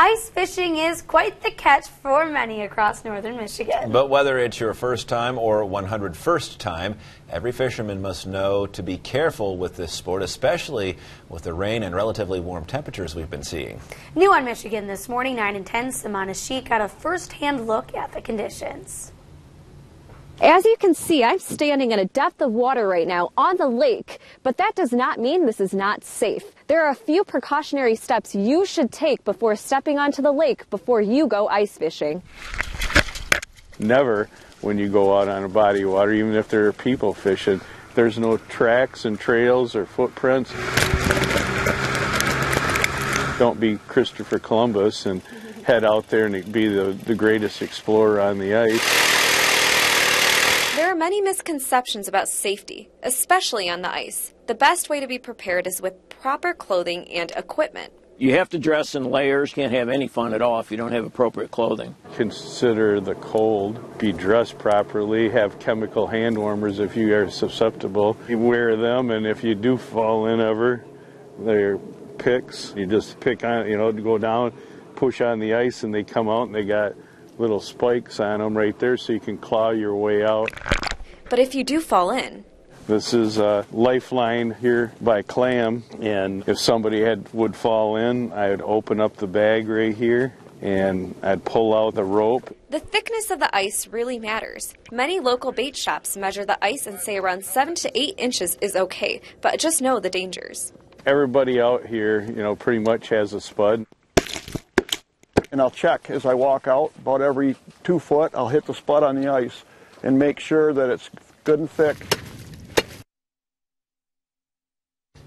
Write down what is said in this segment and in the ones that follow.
Ice fishing is quite the catch for many across northern Michigan. But whether it's your first time or 101st time, every fisherman must know to be careful with this sport, especially with the rain and relatively warm temperatures we've been seeing. New on Michigan this morning, 9 and 10, Samana Sheik got a first-hand look at the conditions. As you can see, I'm standing at a depth of water right now on the lake, but that does not mean this is not safe. There are a few precautionary steps you should take before stepping onto the lake before you go ice fishing. Never, when you go out on a body of water, even if there are people fishing, there's no tracks and trails or footprints. Don't be Christopher Columbus and head out there and be the greatest explorer on the ice. There are many misconceptions about safety, especially on the ice. The best way to be prepared is with proper clothing and equipment. You have to dress in layers. Can't have any fun at all if you don't have appropriate clothing. Consider the cold. Be dressed properly. Have chemical hand warmers if you are susceptible. You wear them, and if you do fall in ever, they're picks. You just pick on, go down, push on the ice, and they come out, and they got little spikes on them right there so you can claw your way out. But if you do fall in. This is a lifeline here by clam, and if somebody would fall in, I would open up the bag right here and I'd pull out the rope. The thickness of the ice really matters. Many local bait shops measure the ice and say around 7 to 8 inches is okay, but just know the dangers. Everybody out here, pretty much has a spud. And I'll check as I walk out. About every 2 foot, I'll hit the spot on the ice and make sure that it's good and thick.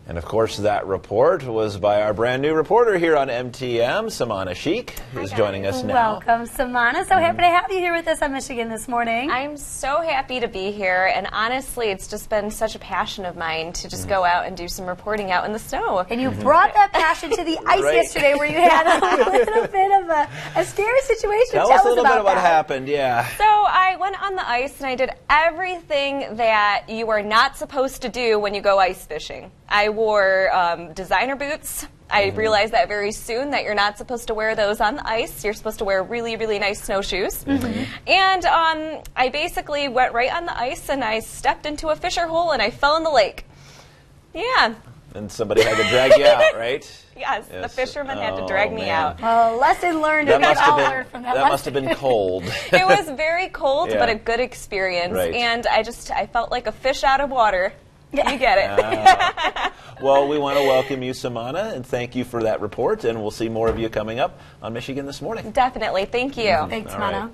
And of course, that report was by our brand new reporter here on MTM, Samana Sheik, who's joining us now. Welcome, Samana. So happy to have you here with us on Michigan this morning. I'm so happy to be here, and honestly, it's just been such a passion of mine to just go out and do some reporting out in the snow. And you brought that passion to the ice yesterday, where you had a little bit of a scary situation. Tell us a little bit about what happened, yeah. So I went on the ice and I did everything that you are not supposed to do when you go ice fishing. I wore designer boots. I realized that very soon that you're not supposed to wear those on the ice. You're supposed to wear really, really nice snowshoes. And I basically went right on the ice and I stepped into a fisher hole and I fell in the lake. Yeah. And somebody had to drag you out, right? Yes, the fisherman had to drag me out. Well, lesson learned. That must have been cold. It was very cold, but a good experience. Right. And I felt like a fish out of water. Yeah. You get it. Well, we want to welcome you, Samana, and thank you for that report. And we'll see more of you coming up on Michigan This Morning. Definitely. Thank you. Thanks, Samana.